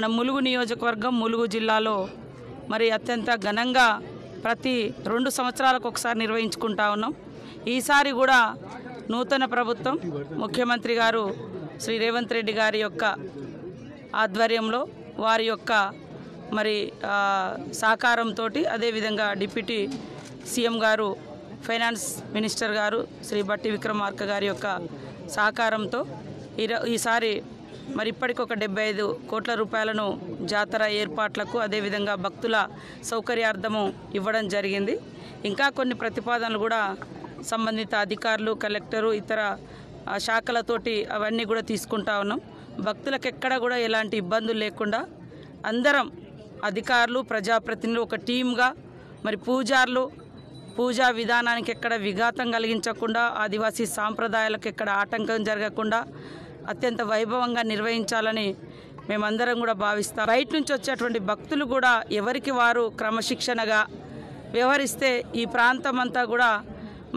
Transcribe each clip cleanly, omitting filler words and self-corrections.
మన ములుగు నియోజకవర్గం ములుగు జిల్లాలో మరి అత్యంత ఘనంగా ప్రతి 2 సంవత్సరాలకు ఒకసారి నిర్వహించుకుంటా ఉన్నాం. ఈసారి కూడా నూతన ప్రభుత్వం ముఖ్యమంత్రి గారు శ్రీ రేవంత్ రెడ్డి గారి యొక్క ఆధ్వర్యంలో వారి యొక్క మరి సహకారంతో అదేవిధంగా డిప్యూటీ సీఎం గారు ఫైనాన్స్ మినిస్టర్ గారు శ్రీ బట్టి విక్రమార్క గారి యొక్క సహకారంతో ఈసారి మరి ఇప్పటికి ఒక 75 కోట్ల రూపాయలను జాతర ఏర్పాట్లకు అదేవిధంగా భక్తుల సౌకర్యార్థము ఇవ్వడం జరిగింది. ఇంకా కొన్ని ప్రతిపాదనలు కూడా సంబంధిత అధికారులు, కలెక్టరు, ఇతర శాఖలతోటి అవన్నీ కూడా తీసుకుంటా ఉన్నాం. భక్తులకు ఎక్కడ కూడా ఎలాంటి ఇబ్బందులు లేకుండా అందరం అధికారులు, ప్రజాప్రతినిధులు ఒక టీమ్గా మరి పూజా విధానానికి ఎక్కడ విఘాతం కలిగించకుండా, ఆదివాసీ సాంప్రదాయాలకు ఎక్కడ ఆటంకం జరగకుండా అత్యంత వైభవంగా నిర్వహించాలని మేమందరం కూడా భావిస్తాం. బయట నుంచి వచ్చేటువంటి భక్తులు కూడా ఎవరికి వారు క్రమశిక్షణగా వ్యవహరిస్తే ఈ ప్రాంతం అంతా కూడా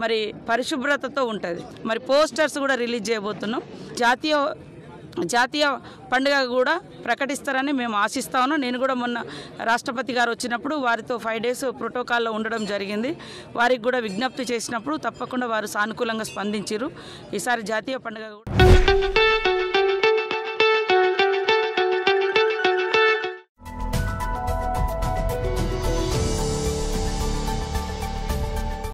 మరి పరిశుభ్రతతో ఉంటుంది. మరి పోస్టర్స్ కూడా రిలీజ్ చేయబోతున్నాం. జాతీయ పండుగ కూడా ప్రకటిస్తారని మేము ఆశిస్తా ఉన్నాం. నేను కూడా మొన్న రాష్ట్రపతి గారు వచ్చినప్పుడు వారితో 5 days ప్రోటోకాల్లో ఉండడం జరిగింది. వారికి కూడా విజ్ఞప్తి చేసినప్పుడు తప్పకుండా వారు సానుకూలంగా స్పందించారు. ఈసారి జాతీయ పండుగ కూడా